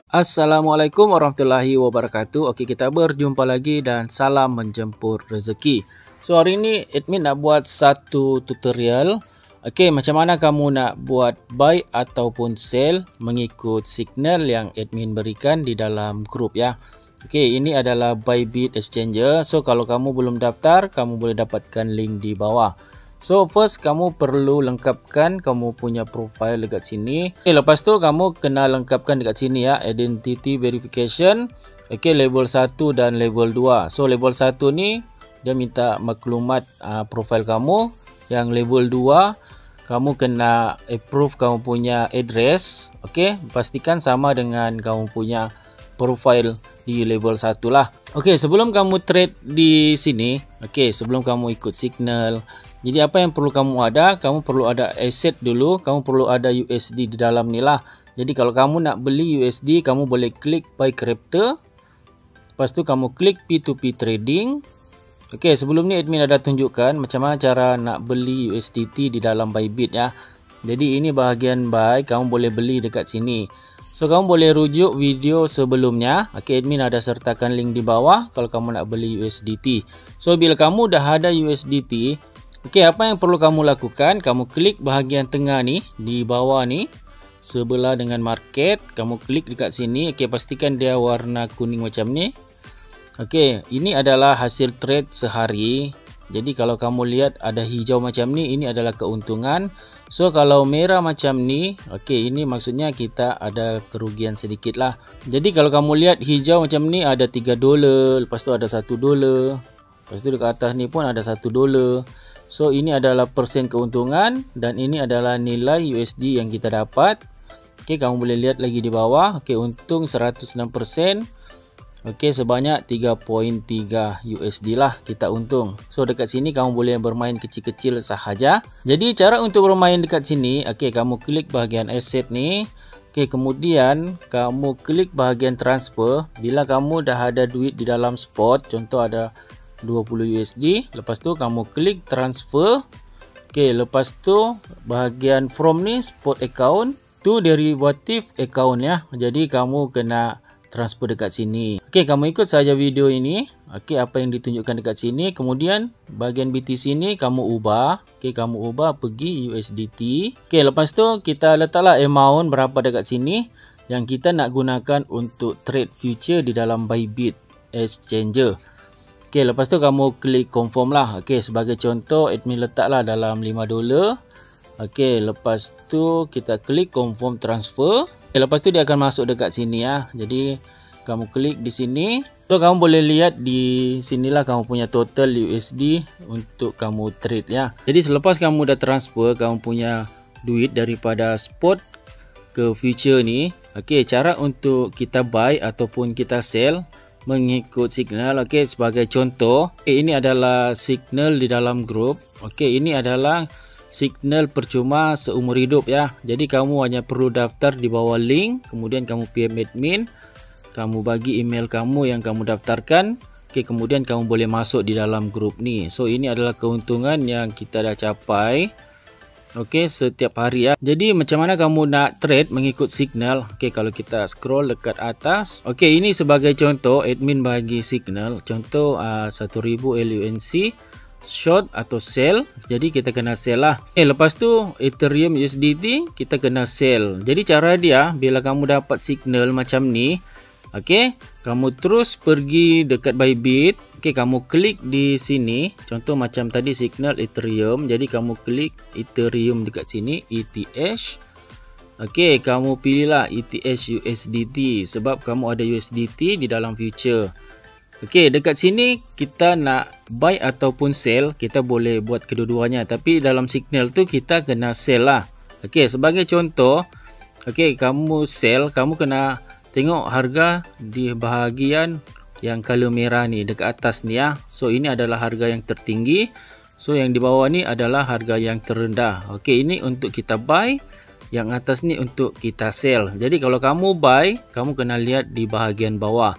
Assalamualaikum warahmatullahi wabarakatuh. Okey, kita berjumpa lagi dan salam menjemput rezeki. So, hari ini admin nak buat satu tutorial. Okey, macam mana kamu nak buat buy ataupun sell mengikut signal yang admin berikan di dalam grup ya. Okey, ini adalah Bybit Exchanger. So, kalau kamu belum daftar, kamu boleh dapatkan link di bawah. So first kamu perlu lengkapkan kamu punya profile dekat sini. Okay, lepas tu kamu kena lengkapkan dekat sini ya, identity verification. Okay, level 1 dan level 2. So level 1 ni dia minta maklumat profile kamu. Yang level 2 kamu kena approve kamu punya address. Okay, pastikan sama dengan kamu punya profile di level 1 lah. Okay, sebelum kamu trade di sini, okay, sebelum kamu ikut signal, jadi apa yang perlu kamu ada? Kamu perlu ada asset dulu. Kamu perlu ada USD di dalam ni lah. Jadi kalau kamu nak beli USD, kamu boleh klik buy crypto. Lepas tu kamu klik P2P trading. Okey, sebelum ni admin ada tunjukkan macam mana cara nak beli USDT di dalam Bybit ya. Jadi ini bahagian buy, kamu boleh beli dekat sini. So kamu boleh rujuk video sebelumnya. Okey, admin ada sertakan link di bawah kalau kamu nak beli USDT. So bila kamu dah ada USDT, okey, apa yang perlu kamu lakukan? Kamu klik bahagian tengah ni, di bawah ni, sebelah dengan market. Kamu klik dekat sini. Okey, pastikan dia warna kuning macam ni. Okey, ini adalah hasil trade sehari. Jadi kalau kamu lihat ada hijau macam ni, ini adalah keuntungan. So kalau merah macam ni, okey, ini maksudnya kita ada kerugian sedikit lah. Jadi kalau kamu lihat hijau macam ni, ada $3, lepas tu ada $1, lepas tu dekat atas ni pun ada $1. So ini adalah persen keuntungan dan ini adalah nilai USD yang kita dapat. Okey, kamu boleh lihat lagi di bawah. Okey, untung 106%. Okey, sebanyak 3.3 USD lah kita untung. So dekat sini kamu boleh bermain kecil-kecil sahaja. Jadi cara untuk bermain dekat sini, okey, kamu klik bahagian asset ni. Okey, kemudian kamu klik bahagian transfer. Bila kamu dah ada duit di dalam spot, contoh ada 20 USD, lepas tu kamu klik transfer. Okey, lepas tu bahagian from ni spot account tu derivative account ya. Jadi kamu kena transfer dekat sini. Okey, kamu ikut saja video ini. Okey, apa yang ditunjukkan dekat sini. Kemudian bahagian BTC ni kamu ubah. Okey, kamu ubah pergi USDT. Okey, lepas tu kita letaklah amount berapa dekat sini yang kita nak gunakan untuk trade future di dalam Bybit Exchanger. Okey, lepas tu kamu klik confirm lah. Okey, sebagai contoh admin letaklah dalam $5. Okey, lepas tu kita klik confirm transfer. Okay, lepas tu dia akan masuk dekat sini ya. Jadi kamu klik di sini. So kamu boleh lihat di sinilah kamu punya total USD untuk kamu trade ya. Jadi selepas kamu dah transfer kamu punya duit daripada spot ke future ni. Okey, cara untuk kita buy ataupun kita sell mengikut signal. Okey, sebagai contoh, ini adalah signal di dalam grup. Okey, ini adalah signal percuma seumur hidup ya. Jadi kamu hanya perlu daftar di bawah link, kemudian kamu PM admin, kamu bagi email kamu yang kamu daftarkan. Okey, kemudian kamu boleh masuk di dalam grup ni. So ini adalah keuntungan yang kita dah capai. Okey, setiap hari ya. Jadi macam mana kamu nak trade mengikut signal? Okey, kalau kita scroll dekat atas. Okey, ini sebagai contoh admin bagi signal. Contoh 1000 LUNC short atau sell. Jadi kita kena sell lah. Lepas tu Ethereum USDT kita kena sell. Jadi cara dia bila kamu dapat signal macam ni, okey, kamu terus pergi dekat Bybit. Okey, kamu klik di sini. Contoh macam tadi signal Ethereum. Jadi kamu klik Ethereum dekat sini, ETH. Okey, kamu pilihlah ETH USDT sebab kamu ada USDT di dalam future. Okey, dekat sini kita nak buy ataupun sell, kita boleh buat kedua-duanya. Tapi dalam signal tu kita kena sell lah. Okey, sebagai contoh, okey, kamu sell, kamu kena tengok harga di bahagian yang color merah ni dekat atas ni ya. So ini adalah harga yang tertinggi. So yang di bawah ni adalah harga yang terendah. Okey, ini untuk kita buy, yang atas ni untuk kita sell. Jadi kalau kamu buy, kamu kena lihat di bahagian bawah.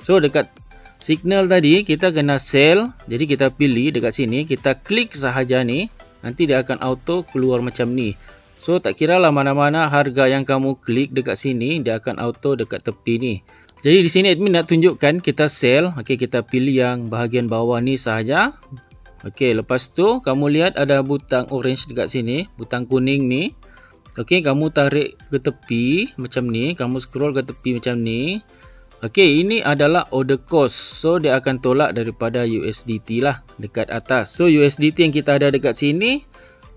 So dekat signal tadi kita kena sell. Jadi kita pilih dekat sini, kita klik sahaja ni, nanti dia akan auto keluar macam ni. So tak kira lah mana-mana harga yang kamu klik dekat sini, dia akan auto dekat tepi ni. Jadi di sini admin nak tunjukkan kita sell. Okey, kita pilih yang bahagian bawah ni sahaja. Okey, lepas tu kamu lihat ada butang orange dekat sini, butang kuning ni. Okey, kamu tarik ke tepi macam ni, kamu scroll ke tepi macam ni. Okey, ini adalah order cost. So dia akan tolak daripada USDT lah dekat atas. So USDT yang kita ada dekat sini,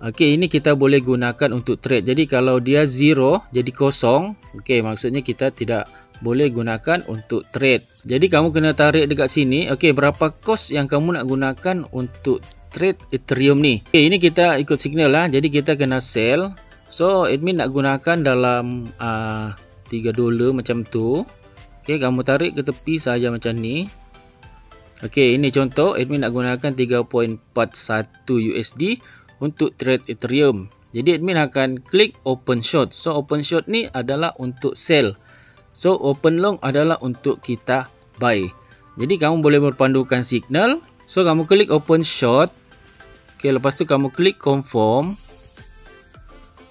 okey, ini kita boleh gunakan untuk trade. Jadi kalau dia zero, jadi kosong, okey, maksudnya kita tidak boleh gunakan untuk trade. Jadi kamu kena tarik dekat sini. Okey, berapa cost yang kamu nak gunakan untuk trade Ethereum ni? Okey, ini kita ikut signal lah. Jadi kita kena sell. So admin nak gunakan dalam $3 macam tu. Okey, kamu tarik ke tepi saja macam ni. Okey, ini contoh admin nak gunakan 3.41 USD untuk trade Ethereum. Jadi admin akan klik open short. So open short ni adalah untuk sell. So open long adalah untuk kita buy. Jadi kamu boleh berpandukan signal. So kamu klik open short. Okey, lepas tu kamu klik confirm.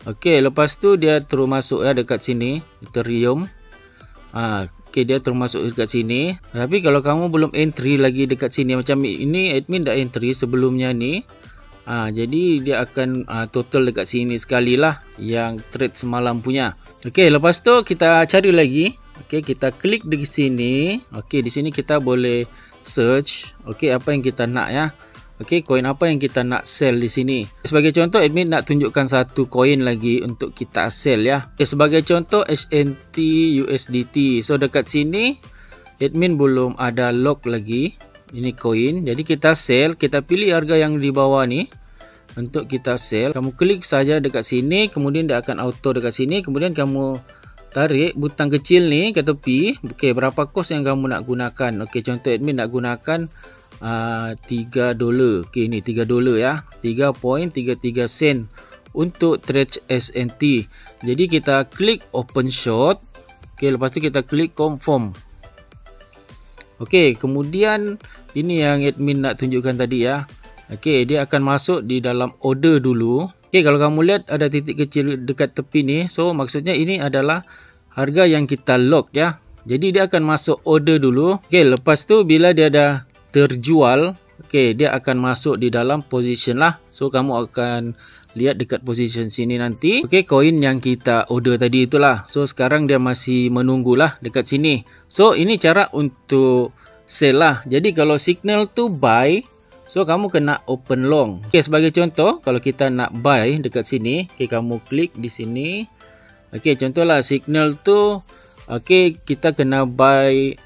Okey, lepas tu dia terus masuk ya dekat sini Ethereum. Okey, dia terus masuk dekat sini. Tapi kalau kamu belum entry lagi dekat sini macam ini, admin dah entry sebelumnya ni. Jadi dia akan total dekat sini sekali lah yang trade semalam punya. Okey, lepas tu kita cari lagi. Okey, kita klik di sini. Okey, di sini kita boleh search. Okey, apa yang kita nak ya. Okey, koin apa yang kita nak sell di sini. Sebagai contoh, admin nak tunjukkan satu koin lagi untuk kita sell ya. Okay, sebagai contoh HNT USDT. So dekat sini admin belum ada lock lagi ini koin. Jadi kita sell, kita pilih harga yang di bawah ni untuk kita sell. Kamu klik saja dekat sini, kemudian dia akan auto dekat sini, kemudian kamu tarik butang kecil ni ke tepi. Okey, berapa cost yang kamu nak gunakan? Okey, contoh admin nak gunakan $3. Okey, ni $3 ya. 3.33 sen untuk trade SNT. Jadi kita klik open short. Okey, lepas tu kita klik confirm. Okey, kemudian ini yang admin nak tunjukkan tadi ya. Okey, dia akan masuk di dalam order dulu. Okey, kalau kamu lihat ada titik kecil dekat tepi ni, so maksudnya ini adalah harga yang kita lock ya. Jadi dia akan masuk order dulu. Okey, lepas tu bila dia dah terjual, okey, dia akan masuk di dalam position lah. So kamu akan lihat dekat position sini nanti. Okey, koin yang kita order tadi itulah. So sekarang dia masih menunggulah dekat sini. So ini cara untuk sell lah. Jadi kalau signal tu buy, so kamu kena open long. Okey, sebagai contoh kalau kita nak buy dekat sini, okey, kamu klik di sini. Okey, contohlah signal tu, okey, kita kena buy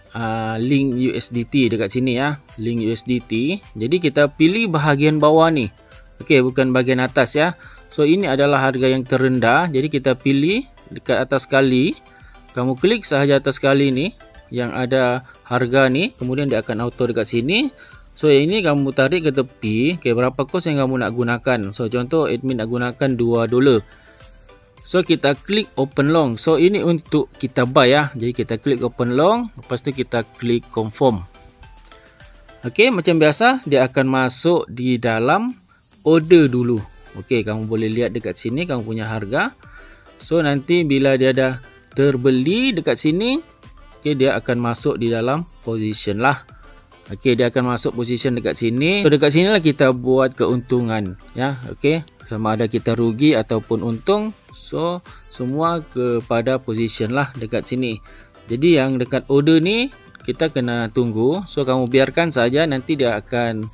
link USDT dekat sini ya, link USDT. Jadi kita pilih bahagian bawah ni. Okey, bukan bahagian atas ya. So ini adalah harga yang terendah. Jadi kita pilih dekat atas sekali. Kamu klik sahaja atas sekali ni yang ada harga ni, kemudian dia akan auto dekat sini. So ini kamu tarik ke tepi. Okey, berapa cost yang kamu nak gunakan? So contoh admin nak gunakan $2. So kita klik open long. So ini untuk kita buy ya. Jadi kita klik open long, lepas tu kita klik confirm. Okey, macam biasa dia akan masuk di dalam order dulu. Okey, kamu boleh lihat dekat sini kamu punya harga. So nanti bila dia dah terbeli dekat sini, okey, dia akan masuk di dalam position lah. Okey, dia akan masuk position dekat sini. So dekat sinilah kita buat keuntungan ya. Okey, sama ada kita rugi ataupun untung. So semua kepada position lah dekat sini. Jadi yang dekat order ni kita kena tunggu. So kamu biarkan saja, nanti dia akan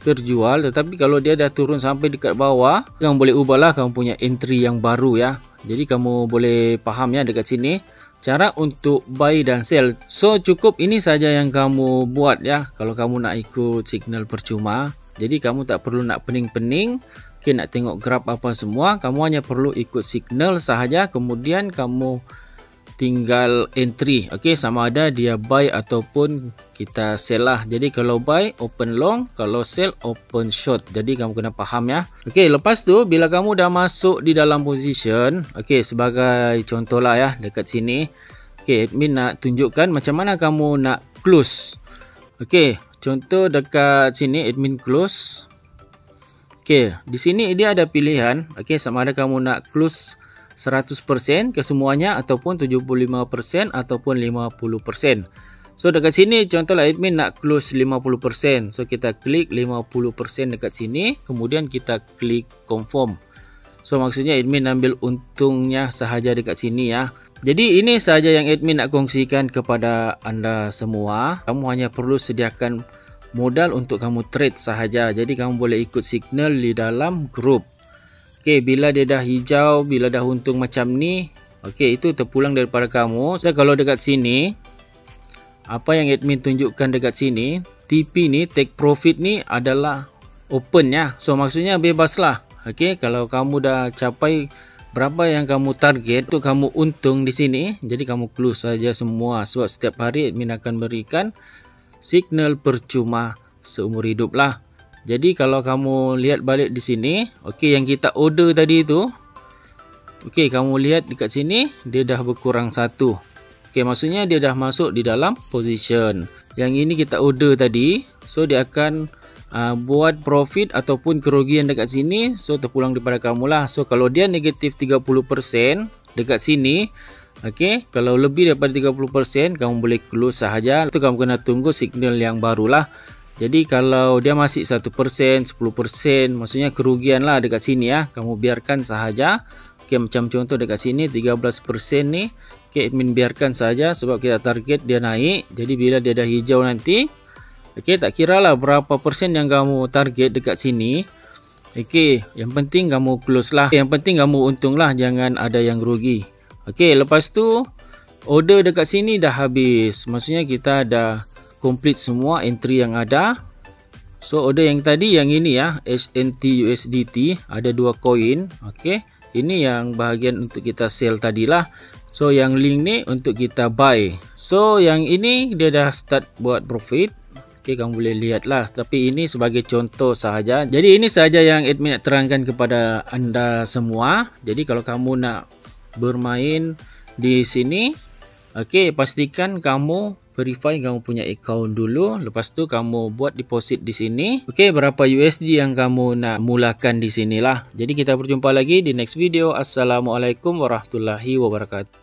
terjual. Tetapi kalau dia dah turun sampai dekat bawah, kamu boleh ubahlah kamu punya entry yang baru ya. Jadi kamu boleh faham ya dekat sini cara untuk buy dan sell. So cukup ini saja yang kamu buat ya. Kalau kamu nak ikut signal percuma, jadi kamu tak perlu nak pening-pening. Okay, nak tengok graf apa semua, kamu hanya perlu ikut signal sahaja, kemudian kamu tinggal entry. Okey, sama ada dia buy ataupun kita sell lah. Jadi kalau buy open long, kalau sell open short. Jadi kamu kena faham ya. Okey, lepas tu bila kamu dah masuk di dalam position, okey, sebagai contoh lah ya dekat sini. Okey, admin nak tunjukkan macam mana kamu nak close. Okey, contoh dekat sini admin close. Okey, di sini dia ada pilihan. Okey, sama ada kamu nak close 100% kesemuanya ataupun 75% ataupun 50%. So dekat sini contohlah admin nak close 50%. So kita klik 50% dekat sini, kemudian kita klik confirm. So maksudnya admin ambil untungnya sahaja dekat sini ya. Jadi ini sahaja yang admin nak kongsikan kepada anda semua. Kamu hanya perlu sediakan modal untuk kamu trade sahaja. Jadi kamu boleh ikut signal di dalam grup. Okey, bila dia dah hijau, bila dah untung macam ni, okey, itu terpulang daripada kamu. So kalau dekat sini, apa yang admin tunjukkan dekat sini, TP ni, take profit ni adalah open ya. So maksudnya bebas lah. Okey, kalau kamu dah capai berapa yang kamu target, tu kamu untung di sini, jadi kamu close saja semua. Sebab setiap hari admin akan berikan signal percuma seumur hidup lah. Jadi kalau kamu lihat balik di sini, okey, yang kita order tadi tu, okey, kamu lihat dekat sini dia dah berkurang 1. Okey, maksudnya dia dah masuk di dalam position. Yang ini kita order tadi, so dia akan buat profit ataupun kerugian dekat sini, so terpulang daripada kamu lah. So kalau dia negatif 30% dekat sini, okey, kalau lebih daripada 30% kamu boleh close sahaja. Itu kamu kena tunggu signal yang barulah. Jadi kalau dia masih 1%, 10%, maksudnya kerugian lah dekat sini ya. Kamu biarkan sahaja. Okey, macam contoh dekat sini 13% ni. Okey, admin biarkan saja sebab kita target dia naik. Jadi bila dia dah hijau nanti, okey, tak kira lah berapa persen yang kamu target dekat sini. Okey, yang penting kamu close lah. Yang penting kamu untung lah, jangan ada yang rugi. Okey, lepas tu order dekat sini dah habis. Maksudnya kita dah complete semua entry yang ada. So order yang tadi yang ini ya, HNT USDT, ada 2 koin. Okey, ini yang bahagian untuk kita sell tadilah. So yang link ni untuk kita buy. So yang ini dia dah start buat profit. Okey, kamu boleh lihat lah. Tapi ini sebagai contoh sahaja. Jadi ini sahaja yang admin nak terangkan kepada anda semua. Jadi kalau kamu nak bermain di sini, okey, pastikan kamu verify kamu punya account dulu. Lepas tu kamu buat deposit di sini. Okey, berapa USD yang kamu nak mulakan di sinilah. Jadi kita berjumpa lagi di next video. Assalamualaikum warahmatullahi wabarakatuh.